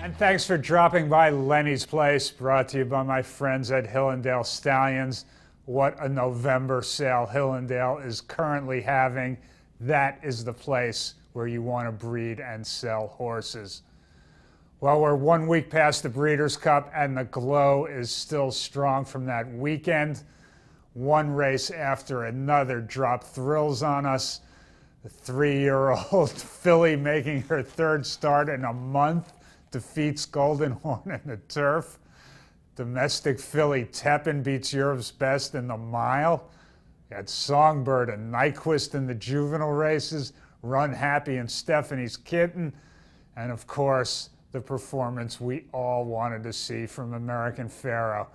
And thanks for dropping by Lenny's Place, brought to you by my friends at Hillendale Stallions. What a November sale Hillendale is currently having. That is the place where you want to breed and sell horses. Well, we're 1 week past the Breeders' Cup, and the glow is still strong from that weekend. One race after another dropped thrills on us. The 3-year-old filly making her third start in a month defeats Golden Horn in the turf. Domestic filly Tepin beats Europe's Best in the mile. You had Songbird and Nyquist in the juvenile races, Run Happy and Stephanie's Kitten, and of course, the performance we all wanted to see from American Pharoah.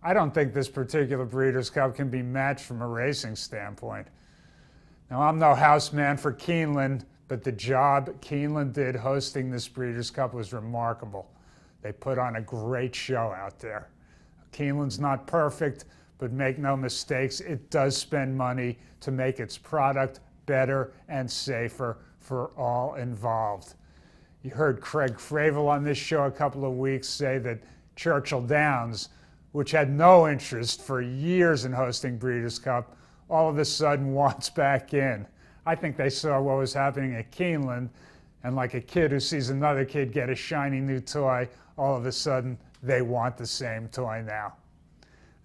I don't think this particular Breeders' Cup can be matched from a racing standpoint. Now, I'm no houseman for Keeneland, but the job Keeneland did hosting this Breeders' Cup was remarkable. They put on a great show out there. Keeneland's not perfect, but make no mistakes, it does spend money to make its product better and safer for all involved. You heard Craig Fravel on this show a couple of weeks say that Churchill Downs, which had no interest for years in hosting Breeders' Cup, all of a sudden wants back in. I think they saw what was happening at Keeneland, and like a kid who sees another kid get a shiny new toy, all of a sudden they want the same toy now.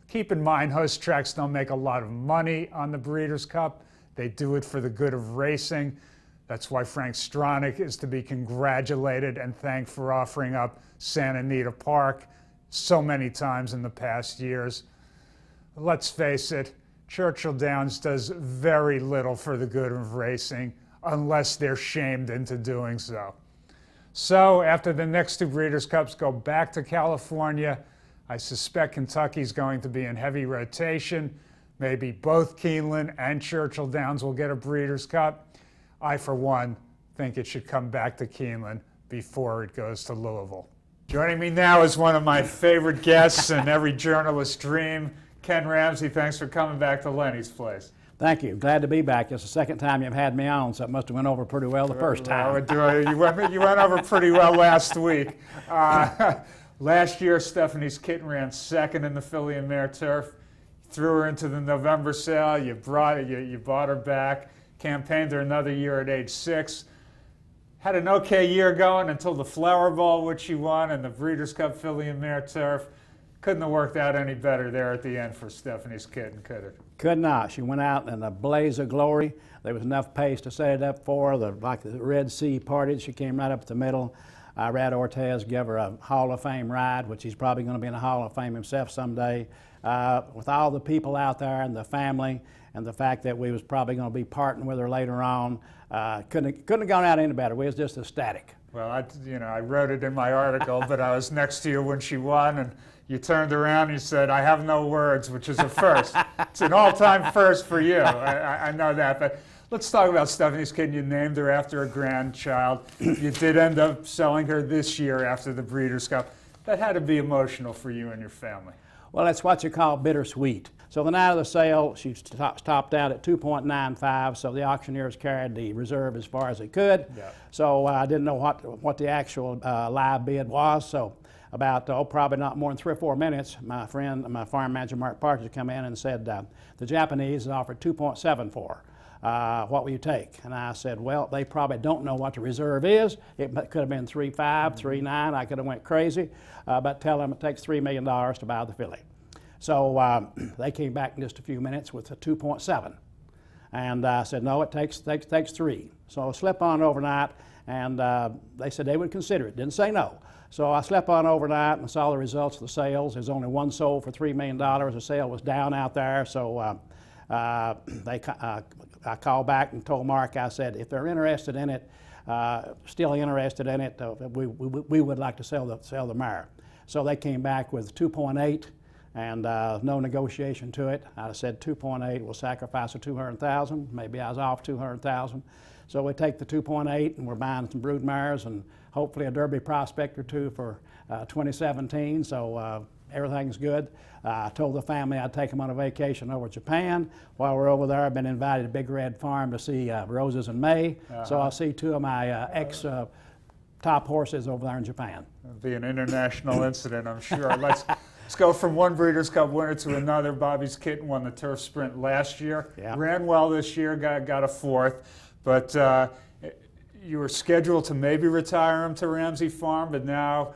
Keep in mind, host tracks don't make a lot of money on the Breeders' Cup. They do it for the good of racing. That's why Frank Stronach is to be congratulated and thanked for offering up Santa Anita Park so many times in the past years. Let's face it, Churchill Downs does very little for the good of racing unless they're shamed into doing so. So after the next two Breeders' Cups go back to California, I suspect Kentucky's going to be in heavy rotation. Maybe both Keeneland and Churchill Downs will get a Breeders' Cup. I, for one, think it should come back to Keeneland before it goes to Louisville. Joining me now is one of my favorite guests and every journalist's dream, Ken Ramsey. Thanks for coming back to Lenny's Place. Thank you. Glad to be back. It's the second time you've had me on, so it must have went over pretty well the first time. You went over pretty well last week. Last year, Stephanie's Kitten ran second in the filly and mare turf. Threw her into the November sale. You bought her back. Campaigned her another year at age 6. Had an okay year going until the Flower Bowl, which she won, and the Breeders' Cup filly and mare turf. Couldn't have worked out any better there at the end for Stephanie's Kitten, could it? Could not. She went out in a blaze of glory. There was enough pace to set it up for her. Like the Red Sea parted, she came right up the middle. Rad Ortez gave her a Hall of Fame ride, which he's probably going to be in the Hall of Fame himself someday. With all the people out there and the family and the fact that we was probably going to be parting with her later on, couldn't have gone out any better. We was just ecstatic. Well, I wrote it in my article, but I was next to you when she won, and you turned around and you said, "I have no words," which is a first. It's an all-time first for you. I know that. But let's talk about Stephanie's Kitten. You named her after a grandchild. You did end up selling her this year after the Breeders' Cup. That had to be emotional for you and your family. Well, that's what you call bittersweet. So the night of the sale, she topped out at 2.95, so the auctioneers carried the reserve as far as they could. Yeah. So I didn't know what the actual live bid was, so about, probably not more than 3 or 4 minutes, my friend, my farm manager, Mark Partridge, come in and said, the Japanese offered 2.7 for her. What will you take? And I said, well, they probably don't know what the reserve is. It could have been 3.5, 3.9. I could have went crazy, but tell them it takes $3 million to buy the filly. So they came back in just a few minutes with a 2.7. And I said, no, it takes 3. So I slept on overnight, and they said they would consider it. Didn't say no. So I slept on overnight and saw the results of the sales. There's only one sold for $3 million. The sale was down out there, so I called back and told Mark, I said, if they're interested in it, still interested in it, we would like to sell the mare. So they came back with 2.8 and no negotiation to it. I said 2.8, we'll sacrifice a $200,000. Maybe I was off $200,000. So we take the 2.8 and we're buying some brood mares and hopefully a Derby prospect or two for 2017. So everything's good. I told the family I'd take them on a vacation over to Japan. While we're over there, I've been invited to Big Red Farm to see Roses in May. So I'll see 2 of my top horses over there in Japan. It'll be an international incident, I'm sure. Let's go from one Breeders' Cup winner to another. Bobby's Kitten won the turf sprint last year. Yeah. Ran well this year, got a fourth. But you were scheduled to maybe retire him to Ramsey Farm, but now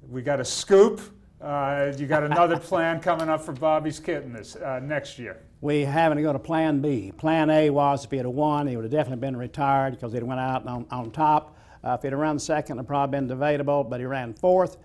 we got a scoop. You got another plan coming up for Bobby's Kitten this next year. We having to go to Plan B. Plan A was if he had won, he would have definitely been retired because he'd went out on top. If he'd have run second, it'd probably been debatable, but he ran fourth.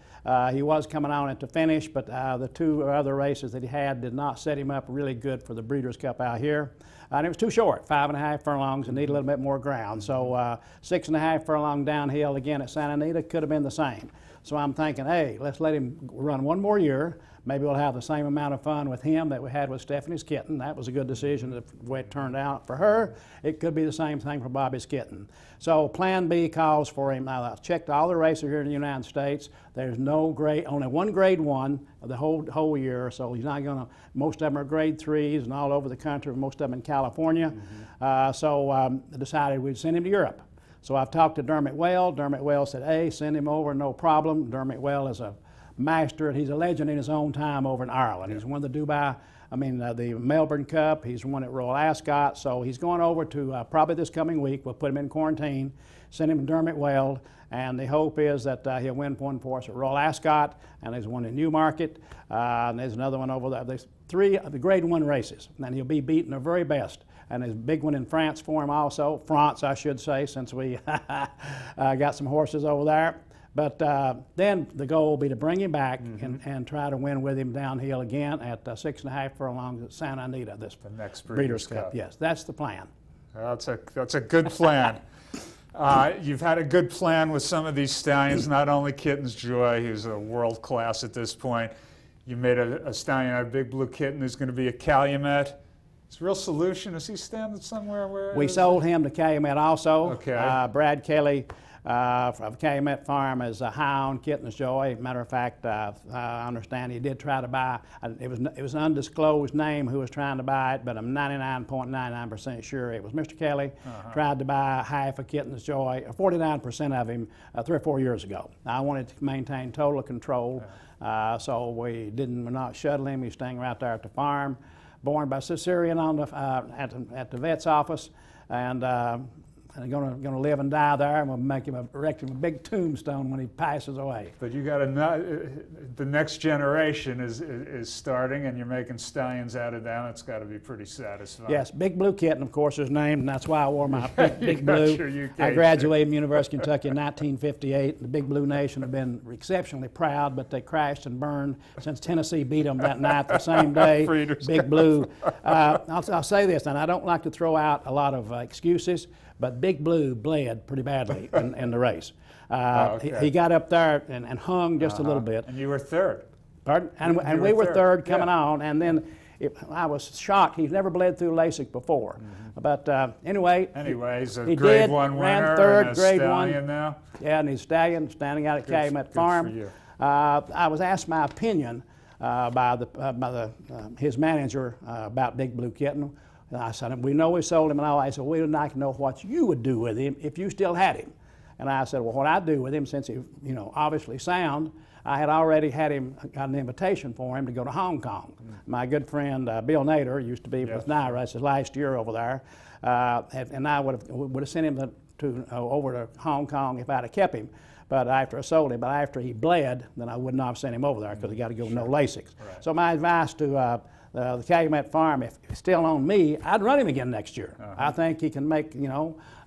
He was coming on at the finish, but the two other races that he had did not set him up really good for the Breeders' Cup out here. And it was too short, 5.5 furlongs, and need a little bit more ground. So 6.5 furlong downhill again at Santa Anita could have been the same. So I'm thinking, hey, let's let him run one more year. Maybe we'll have the same amount of fun with him that we had with Stephanie's Kitten. That was a good decision the way it turned out for her. It could be the same thing for Bobby's Kitten. So Plan B calls for him. Now, I've checked all the races here in the United States. There's no grade, only one grade 1 of the whole year. So he's not going to, most of them are grade 3s and all over the country, most of them in California. I decided we'd send him to Europe. So I've talked to Dermot Whale. Dermot Whale said, hey, send him over, no problem. Dermot Whale is a master, he's a legend in his own time over in Ireland. He's won the the Melbourne Cup, he's won at Royal Ascot, so he's going over to probably this coming week. We'll put him in quarantine, send him to Dermot Whale, and the hope is that he'll win one for us at Royal Ascot, and there's one in Newmarket, and there's another one over there. There's 3 of the grade 1 races, and he'll be beating the very best. And there's a big one in France for him also, France I should say, since we got some horses over there. But then the goal will be to bring him back and try to win with him downhill again at 6.5 furlongs at Santa Anita, this the next Breeders' Cup. Yes, that's the plan. That's a good plan. You've had a good plan with some of these stallions, not only Kittens Joy, who's a world class at this point. You made a stallion out of Big Blue Kitten who's going to be a Calumet. It's Real Solution. Is he standing somewhere? We sold him to Calumet also. Okay. Brad Kelly from Calumet Farm is a hound, Kittens Joy. Matter of fact, I understand he did try to buy, it was an undisclosed name who was trying to buy it, but I'm 99.99% sure it was Mr. Kelly. Tried to buy half of Kittens Joy, 49% of him 3 or 4 years ago. I wanted to maintain total control, so we're not shuttling him. He's staying right there at the farm. Born by cesarean on the, at the vet's office, and going to live and die there, and we'll make him erect him a big tombstone when he passes away. But you got the next generation is starting, and you're making stallions out of them. It's got to be pretty satisfying. Yes, Big Blue Kitten, of course, is named, and that's why I wore my big blue. I graduated from University of Kentucky in 1958. The Big Blue Nation have been exceptionally proud, but they crashed and burned since Tennessee beat them that night the same day. Big Blue. I'll say this, and I don't like to throw out a lot of excuses, but Big Blue bled pretty badly in the race. He got up there and hung just a little bit. And you were third. Pardon? And we were third coming on, and then I was shocked. He's never bled through LASIK before. But anyway, he's a he grade did, 1 winner, ran third, and a grade stallion 1. Now. Yeah, and he's stallion standing out at Calumet Farm. For you. I was asked my opinion by his manager about Big Blue Kitten. And I said, we know we sold him and all. I said, we'd like to know what you would do with him if you still had him. And I said, well, what I'd do with him, since he, obviously sound, I had already got an invitation for him to go to Hong Kong. My good friend Bill Nader used to be with Naira. This is last year over there, and I would have sent him over to Hong Kong if I'd have kept him. But after I sold him, but after he bled, then I would not have sent him over there because he got to go no LASIKs. Right. So my advice to the Calumet Farm, if it's still on me, I'd run him again next year. I think he can make,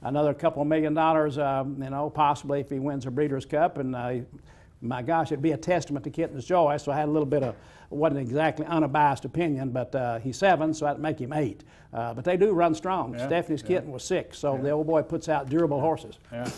another couple of $1 million, possibly if he wins a Breeders' Cup. And my gosh, it'd be a testament to Kittens Joy. So I had a little bit of, wasn't exactly unbiased opinion, but he's 7, so I'd make him 8. But they do run strong. Yeah, Stephanie's Kitten was 6, so the old boy puts out durable horses. Yeah.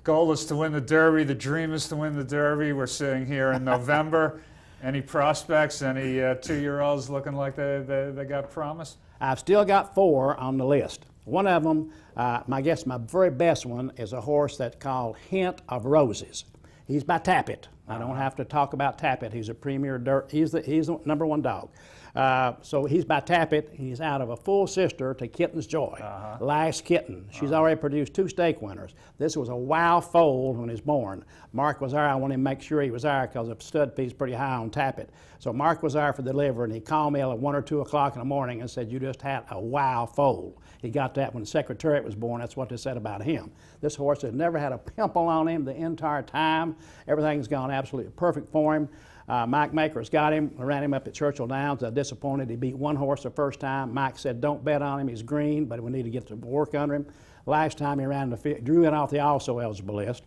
Goal is to win the Derby. The dream is to win the Derby. We're sitting here in November. Any prospects, any 2-year-olds looking like they got promise? I've still got 4 on the list. One of them, I guess my very best one, is a horse that's called Hint of Roses. He's by Tappet. I don't have to talk about Tappet. He's a premier he's the #1 dog. So he's by Tappet. He's out of a full sister to Kittens Joy, Last Kitten. She's already produced 2 stake winners. This was a wow foal when he was born. Mark was there. I wanted to make sure he was there because the stud fee's pretty high on Tappet. So Mark was there for the delivery, and he called me at 1 or 2 o'clock in the morning and said, "You just had a wow foal." He got that when the Secretariat was born. That's what they said about him. This horse has never had a pimple on him the entire time. Everything's gone absolutely perfect for him. Mike Maker's got him. I ran him up at Churchill Downs. I was disappointed. He beat 1 horse the first time. Mike said, "Don't bet on him. He's green, but we need to get to work under him." Last time he ran drew it off the also eligible list,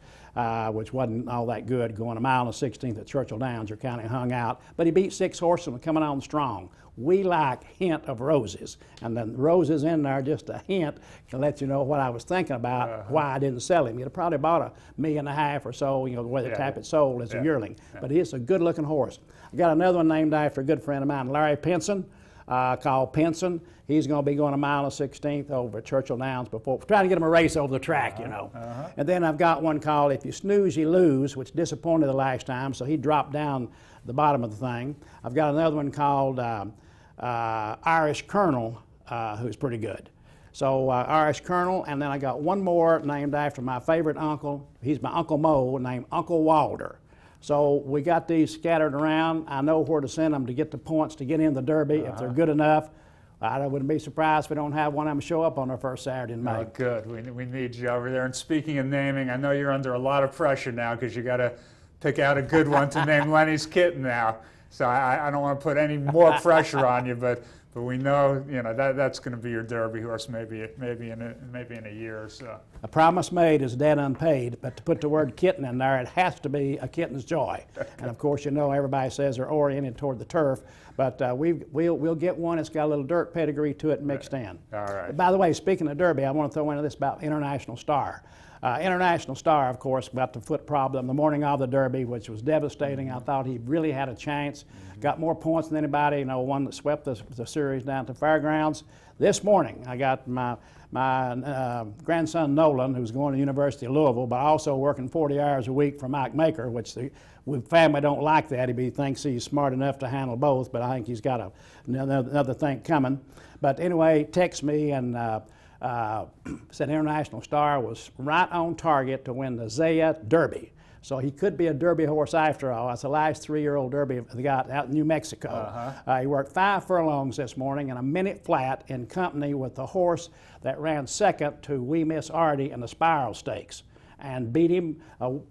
which wasn't all that good, going a mile and a 16th at Churchill Downs. You're kind of hung out. But he beat 6 horses and coming on strong. We like hint of roses, and the roses in there, just a hint, can let you know what I was thinking about, why I didn't sell him. You'd have probably bought $1.5 million or so, the way the Tappet sold as a yearling. But he's a good-looking horse. I got another one named after a good friend of mine, Larry Pinson, called Pinson. He's going to be going a mile and a 16th over at Churchill Downs before, trying to get him a race over the track, And then I've got one called If You Snooze, You Lose, which disappointed the last time, so he dropped down the bottom of the thing. I've got another one called Irish Colonel, who's pretty good. So Irish Colonel, and then I got one more named after my favorite uncle. He's my Uncle Mo, named Uncle Walder. So we got these scattered around. I know where to send them to get the points to get in the Derby if they're good enough. I wouldn't be surprised if we don't have one of them show up on our first Saturday in May. Oh, good. We need you over there. And speaking of naming, I know you're under a lot of pressure now because you got to pick out a good one to name Lenny's Kitten now. So I don't want to put any more pressure on you, but we know that's going to be your Derby horse maybe in a year or so. A promise made is debt unpaid, but to put the word kitten in there, it has to be a Kitten's Joy. And of course, everybody says they're oriented toward the turf, but we'll get one that's got a little dirt pedigree to it mixed in. All right. By the way, speaking of Derby, I want to throw into this about International Star. International Star, of course, got the foot problem the morning of the Derby, which was devastating. I thought he really had a chance. Got more points than anybody, one that swept the series down to Fairgrounds. This morning, I got my grandson Nolan, who's going to the University of Louisville, but also working 40 hours a week for Mike Maker, which the family don't like that. He thinks he's smart enough to handle both, but I think he's got another thing coming. But anyway, text me and said International Star was right on target to win the Zaya Derby. So he could be a Derby horse after all. That's the last 3-year-old Derby they got out in New Mexico. He worked 5 furlongs this morning and a minute flat in company with the horse that ran second to We Miss Artie in the Spiral Stakes, and beat him,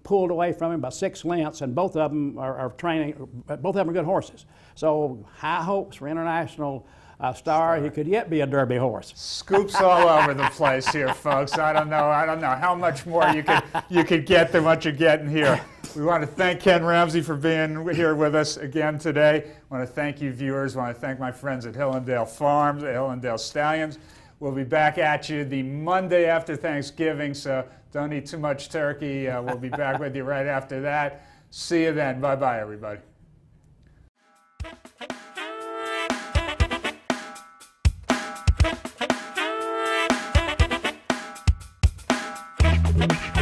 pulled away from him by 6 lengths, and both of them are training. Both of them are good horses. So high hopes for International Star. He could yet be a Derby horse. Scoops all over the place here, folks. I don't know how much more you could get than what you're getting here. We want to thank Ken Ramsey for being here with us again today. I want to thank you, viewers. I want to thank my friends at Hillendale Farms, at Hillendale Stallions. We'll be back at you the Monday after Thanksgiving, so don't eat too much turkey. We'll be back with you right after that. See you then. Bye-bye, everybody. Thank you.